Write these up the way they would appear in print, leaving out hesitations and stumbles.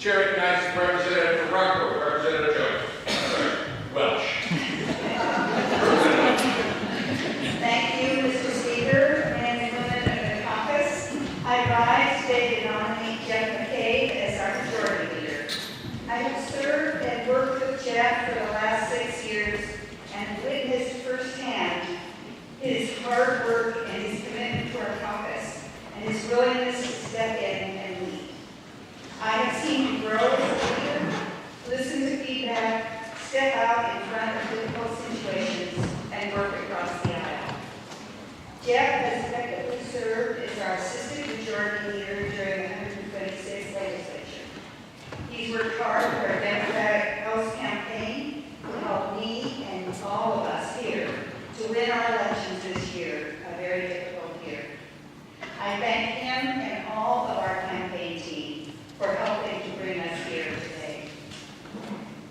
Chair recognizes Representative from Rockport, Representative Jones. Welsh. Thank you, Mr. Speaker, men and women of the caucus. I rise today to nominate Jeff McCabe as our majority leader. I have served and worked with Jeff for the last 6 years and witnessed firsthand his hard work and his commitment to our caucus and his willingness to step in and lead. I have seen him grow as a leader, listen to feedback, step out in front of difficult situations, and work across the aisle. Jeff has effectively served as our assistant majority leader during the 126th legislature. He's worked hard for our Democratic House campaign to help me and all of us here to win our elections this year, a very difficult year. I thank him and all of our campaign team for helping to bring us here today.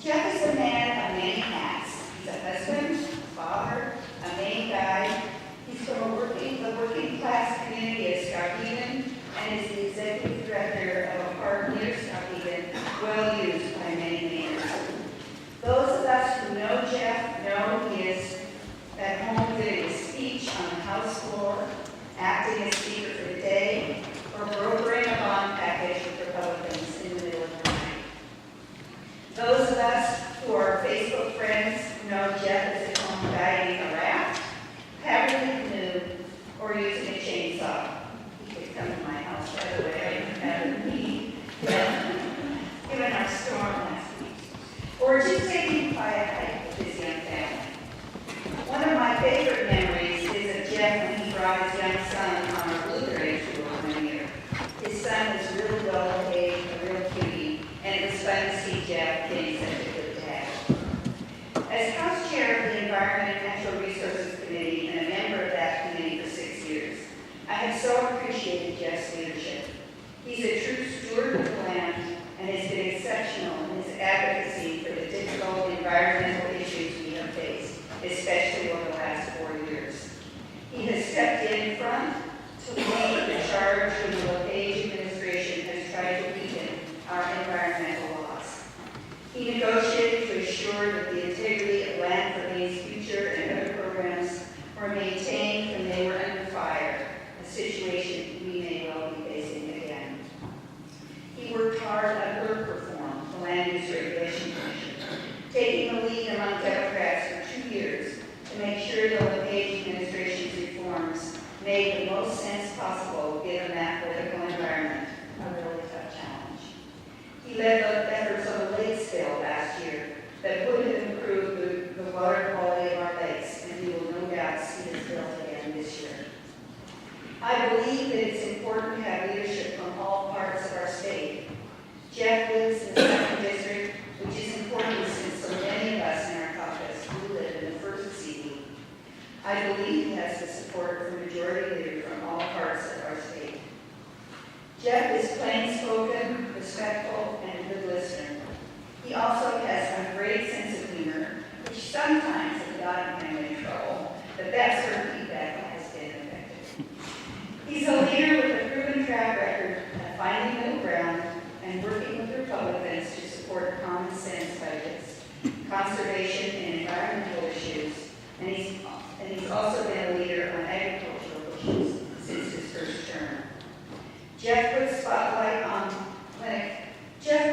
Jeff is a man of many hats. He's a husband, father, a Maine guy. He's from the working class community of Skowhegan and is the executive director of a park near Skowhegan, well used by many Mainers. Those of us who know Jeff know he is at home giving a speech on the House floor, acting as Speaker for the day, or brokering a bond package with Republicans in the middle of the night. Those of us who are Facebook friends know Jeff is at home guiding a raft, paddling a canoe, or using a chainsaw. He could come to my house right away and me, given our storm last week. Or just taking a quiet hike with his young family. One of my favorite memories is of Jeff when he brought his young son on a blueberry tour one year. His son was really well behaved, a real cutie, and it was fun to see Jeff being such a good dad. As House Chair of the Environment and Natural Resources Committee and a member of that committee for 6 years, I have so appreciated Jeff's leadership. He's a true steward of the land and has been exceptional in his advocacy for the difficult environmental issues we have faced, especially over the last 4 years. He has stepped in front to lead the charge when the LePage administration has tried to weaken our environmental laws. He negotiated to assure that the integrity of Land for Maine's future and other programs were maintained when they were under fire, a situation we may well be facing again. He worked hard on herb reform, the Land Use Regulation Commission, taking the lead among Democrats for 2 years to make sure the LePage administration's reforms made the most sense possible given that political environment, a really tough challenge. He led the efforts on the lakes bill last year that would have improved the water quality of our lakes, and we will no doubt see this bill again this year. I believe that it's important to have leadership from all parts of our state. Jeff lives in the 2nd District, which is important since so many of us in our caucus who live in the 1st CD. I believe he has the support of the majority leader from all parts of our state. Jeff is plain-spoken, respectful, and a good listener. He also has a great sense of humor, which sometimes has gotten him in trouble, but that sort of feedback has been effective. He's a leader with a proven track record of finding middle ground and working with Republicans to support common sense budgets, conservation and environmental issues, and he's also been a leader on agricultural issues since his first term. Jeff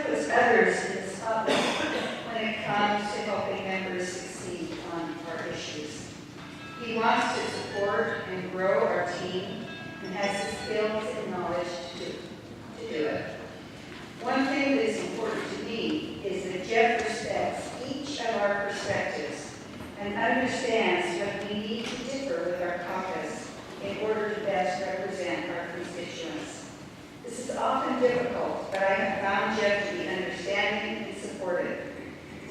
puts others in the spotlight when it comes to helping members succeed on our issues. He wants to support and grow our team and has the skills and knowledge to do it. One thing that is important to me is that Jeff respects each of our perspectives and understands when we need to differ with our caucus in order to best represent our constituents. This is often difficult, but I have found Jeff to be understanding and supportive.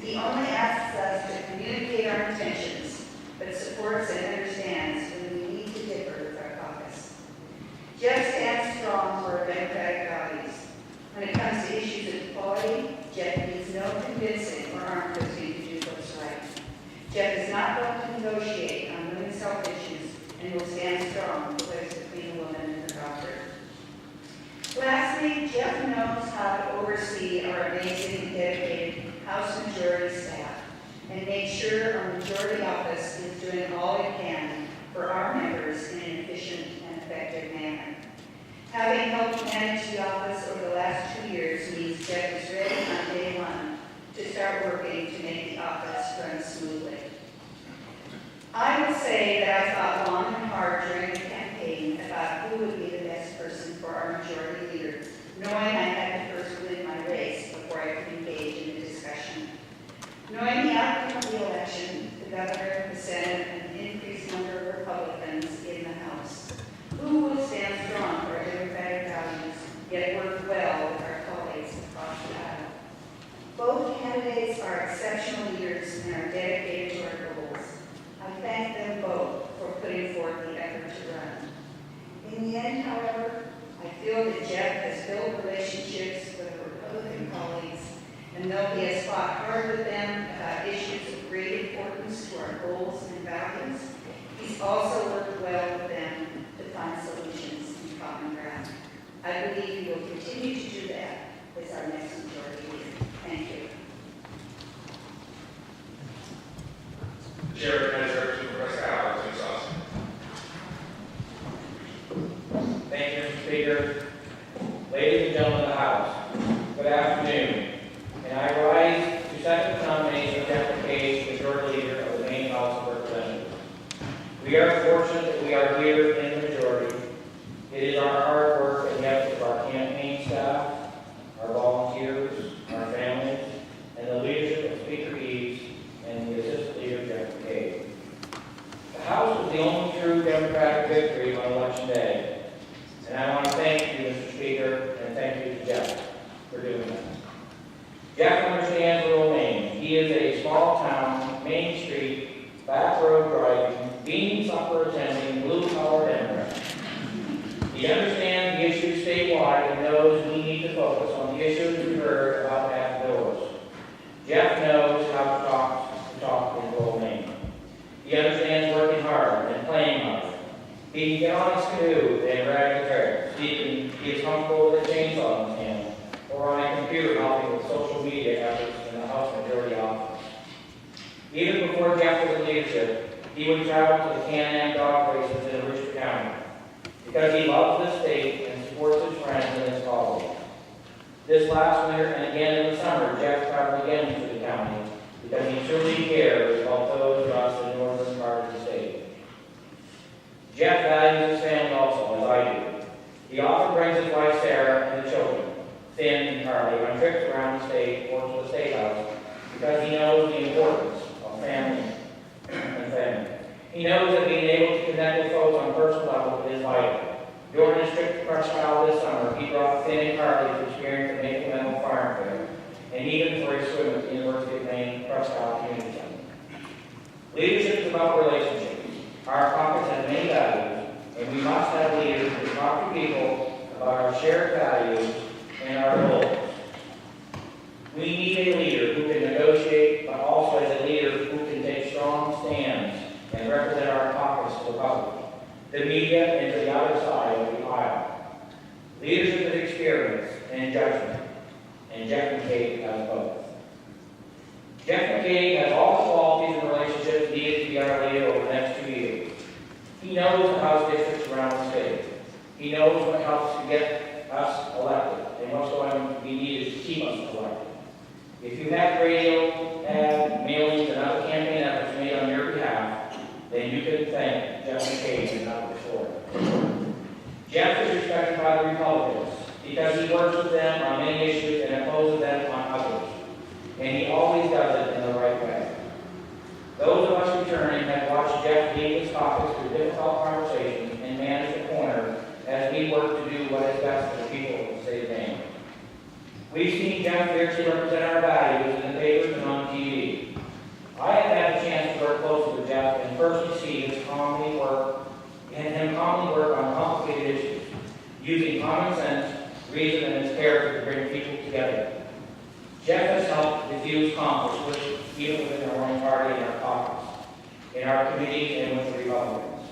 He only asks us to communicate our intentions, but supports and understands when we need to differ with our caucus. Jeff stands strong for our democratic values. When it comes to issues of equality, Jeff needs no convincing or arm twisting to do what's right. Jeff is not going to negotiate on women's health issues and will stand strong in the place between a woman and her doctor. Lastly, Jeff knows how to oversee our amazing and dedicated House Majority staff and make sure our Majority Office is doing all it can for our members in an efficient and effective manner. Having helped manage the office over the last 2 years means Jeff is ready on day one to start working to make the office run smoothly. I will say that I thought long and hard during the campaign about who would be the best person for our majority leader, knowing I had to first win my race before I could engage in the discussion. Knowing the outcome of the election, the governor, the Senate, and the increased number of Republicans in the House, who will stand strong for our democratic values, yet work well with our colleagues across the aisle. Both candidates are exceptional leaders and are dedicated to our goals. I thank them both for putting forth the effort to run. In the end, however, I feel that Jeff has built relationships with our Republican colleagues, and though he has fought hard with them about issues of great importance to our goals and values, he's also worked well with them to find solutions in common ground. I believe he will continue to do that as our next majority leader. Thank you. The chair recognizes Representative Sara to exhaust. Thank you, Mr. Speaker. Ladies and gentlemen of the House, good afternoon. And I rise to second the nomination of Jeff McCabe, Majority Leader of the Maine House of Representatives. We are fortunate that we are here in the majority. It is our hard work and the efforts of our campaign staff, our volunteers, our families, and the leadership of Speaker Eves and the Assistant Leader, Jeff McCabe. The House was the only true Democratic victory on Election Day. And I want to thank you, Mr. Speaker, and thank you to Jeff for doing that. Jeff understands rural Maine. He is a small town, Main Street, back road driving, bean supper attending, blue collar Democrat. He understands the issues statewide and knows we need to focus on the issues we heard about back doors. Jeff knows how to talk in rural Maine. He understands working hard and playing hard. He can get on his canoe and drag the trails. He is comfortable with a chainsaw in his hand or on a computer helping with social media efforts in the House Majority Office. Even before Jeff was in leadership, he would travel to the Can-Am dog races in Aroostook County because he loves the state and supports his friends and his colleagues. This last winter and again in the summer, Jeff traveled again to the county because he truly cares about those of us in the northern part of the state. Jeff values his family also, as I do. He often brings his wife Sara and the children, Finn and Carly, on trips around the state or to the State House because he knows the importance of family and family. He knows that being able to connect with folks on a personal level is vital. During his trip to Presque Isle this summer, he brought Finn and Carly to experience the Maple Meadow Farm Fair, and even for his swim at the University of Maine Presque Isle Community Center. Leadership is about relationships. Our caucus has many values, and we must have leaders who talk to people about our shared values and our goals. We need a leader who can negotiate, but also as a leader who can take strong stands and represent our caucus to the public, the media, and to the other side of the aisle. Leadership is experience and judgment, and Jeff McCabe has both. Jeff McCabe has all the qualities and relationships needed to be our leader over the next 2 years. He knows the House districts around the state. He knows what helps to get us elected and what's going to be needed to keep us elected. If you have radio, ad, mailings, and other campaign efforts made on your behalf, then you can thank Jeff McCabe and not before. Jeff is respected by the Republicans because he works with them on many issues and opposes them on others. And he always does it in the right way. Those of us returning have watched Jeff lead his caucus through difficult conversations and manage the corner as we work to do what is best for the people of the state of Maine. We've seen Jeff fiercely represent our values in the papers and on TV. I have had a chance to work closely with Jeff and personally see him calmly work on complicated issues, using common sense, reason, and his character to bring people together. Jeff has helped diffuse conflicts, even within our own party and our caucus, in our committees and with the Republicans.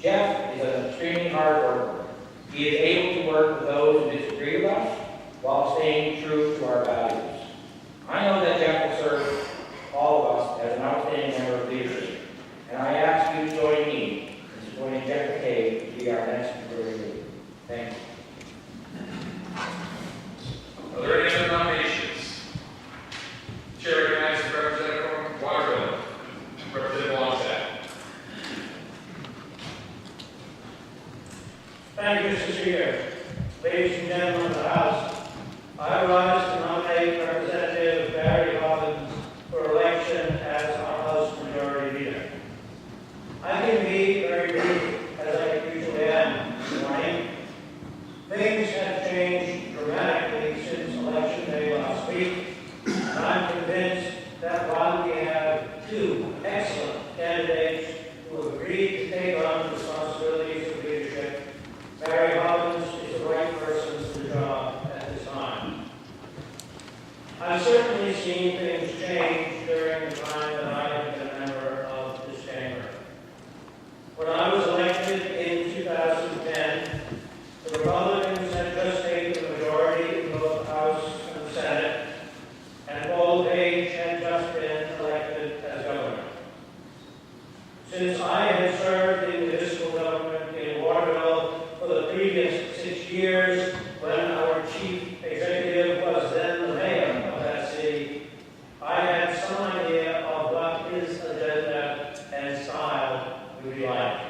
Jeff is an extremely hard worker. He is able to work with those who disagree with us while staying true to our values. I know that Jeff will serve all of us as an outstanding member of leadership, and I ask you to join me in supporting Jeff McCabe to be our next majority leader. Thank you. Are there any other nominations? Chair recognizes Representative from Waterville, Representative Longstaff. Thank you, Mr. Speaker. Ladies and gentlemen of the House, I rise to nominate Representative Barry Hobbins for election as our House Majority Leader. I can be very brief, as I usually am this morning. Things have changed dramatically since Election Day last week, and I'm convinced that while we have two excellent candidates who have agreed to take on the responsibilities of leadership, Barry Hobbins is the right person for the job at this time. I've certainly seen things change during the time that I have been a member of this chamber. When I was elected in 2010, the Republicans had just taken the majority in both the House and the Senate, and Paul Page had just been elected as governor. Since I had served in municipal government in Waterville for the previous 6 years, when our chief executive was then the mayor of that city, I had some idea of what his agenda and style would be like.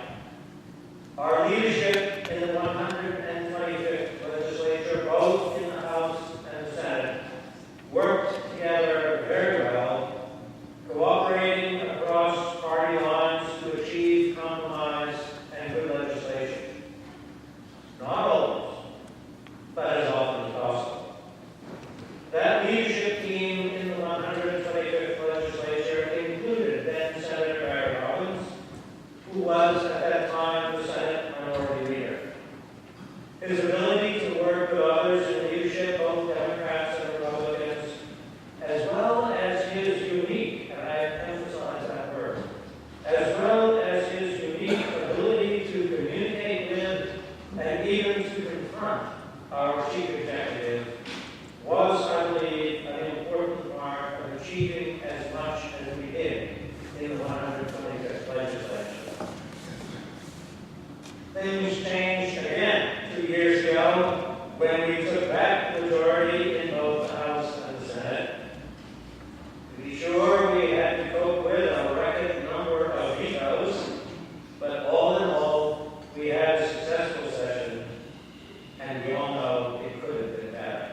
Our leadership in the 125th legislature, both in the House and the Senate, worked together very well, cooperating across party lines to achieve compromise and good legislation. Not always, but as often as possible. That leadership team in the 125th legislature included then Senator Barry Robbins, who was at that time the Senate Minority Leader. His ability to work with others in leadership, both Democrats and Republicans, as well as his unique, and I emphasize that word, as well as his unique ability to communicate with and even to confront our chief executive, was, I believe, an important part of achieving as much as we did in the 125th legislature. Things changed again 2 years ago when we took back the majority in both the House and the Senate. To be sure, we had to cope with a record number of vetoes, but all in all, we had a successful session, and we all know it could have been better.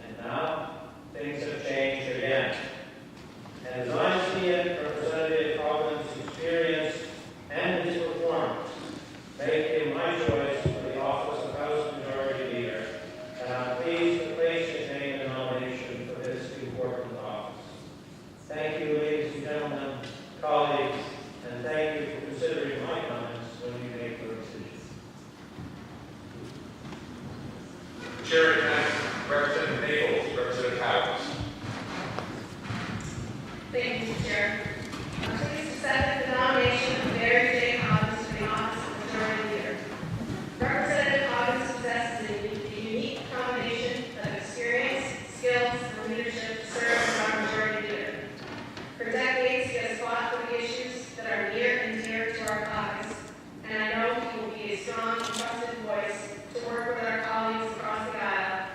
And now, things have changed again. And as I see it, Representative Hobbins' experience and his performance make him my choice for the office of House Majority Leader, and I'm pleased to place his name in nomination for this important office. Thank you, ladies and gentlemen, colleagues, and thank you for considering my comments when you make your decision. Chair recognizes Representative Naples, Representative Caucus. Thank you, Mr. Chair. I'm pleased to second the nomination of Barry J. Hobbins for the office of Majority Leader. Representative Hobbins possesses a unique combination of experience, skills, and leadership to serve as our Majority Leader. For decades, he has fought for the issues that are near and dear to our caucus, and I know he will be a strong and trusted voice to work with our colleagues across the aisle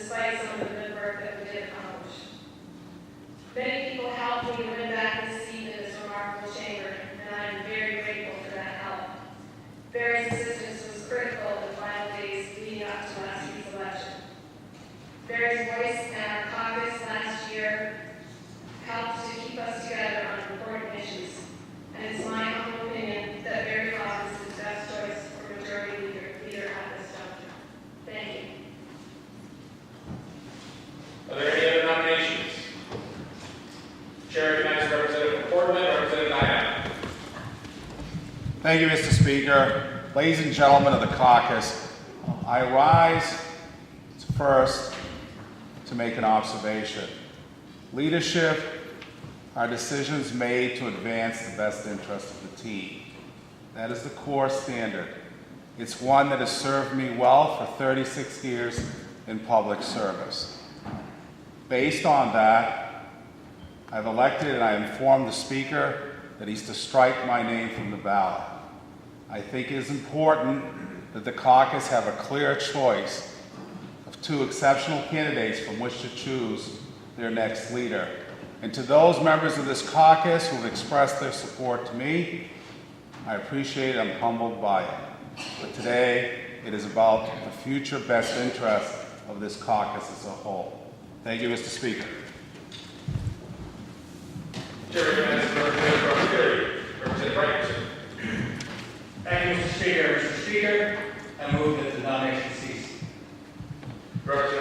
despite some of the good work that we did accomplish. Many people helped me to win back this seat in this remarkable chamber, and I am very grateful for that help. Barry's assistance was critical in the final days leading up to last week's election. Barry's voice in our caucus last year helped to keep us together on important issues, and it's my humble opinion that Barry Hobbs is the best choice for majority leader at this juncture. Thank you. Are there any other nominations? Chair recognizes Representative Portman, Representative Diana. Thank you, Mr. Speaker. Ladies and gentlemen of the caucus, I rise first to make an observation. Leadership are decisions made to advance the best interest of the team. That is the core standard. It's one that has served me well for 36 years in public service. Based on that, I've elected and I informed the Speaker that he's to strike my name from the ballot. I think it is important that the caucus have a clear choice of two exceptional candidates from which to choose their next leader. And to those members of this caucus who have expressed their support to me, I appreciate it, I'm humbled by it. But today, it is about the future best interest of this caucus as a whole. Thank you, Mr. Speaker. Chair recognizes Representative Roscoe, Representative Franklin. Thank you, Mr. Speaker. Mr. Speaker, I move that the nomination cease. Representative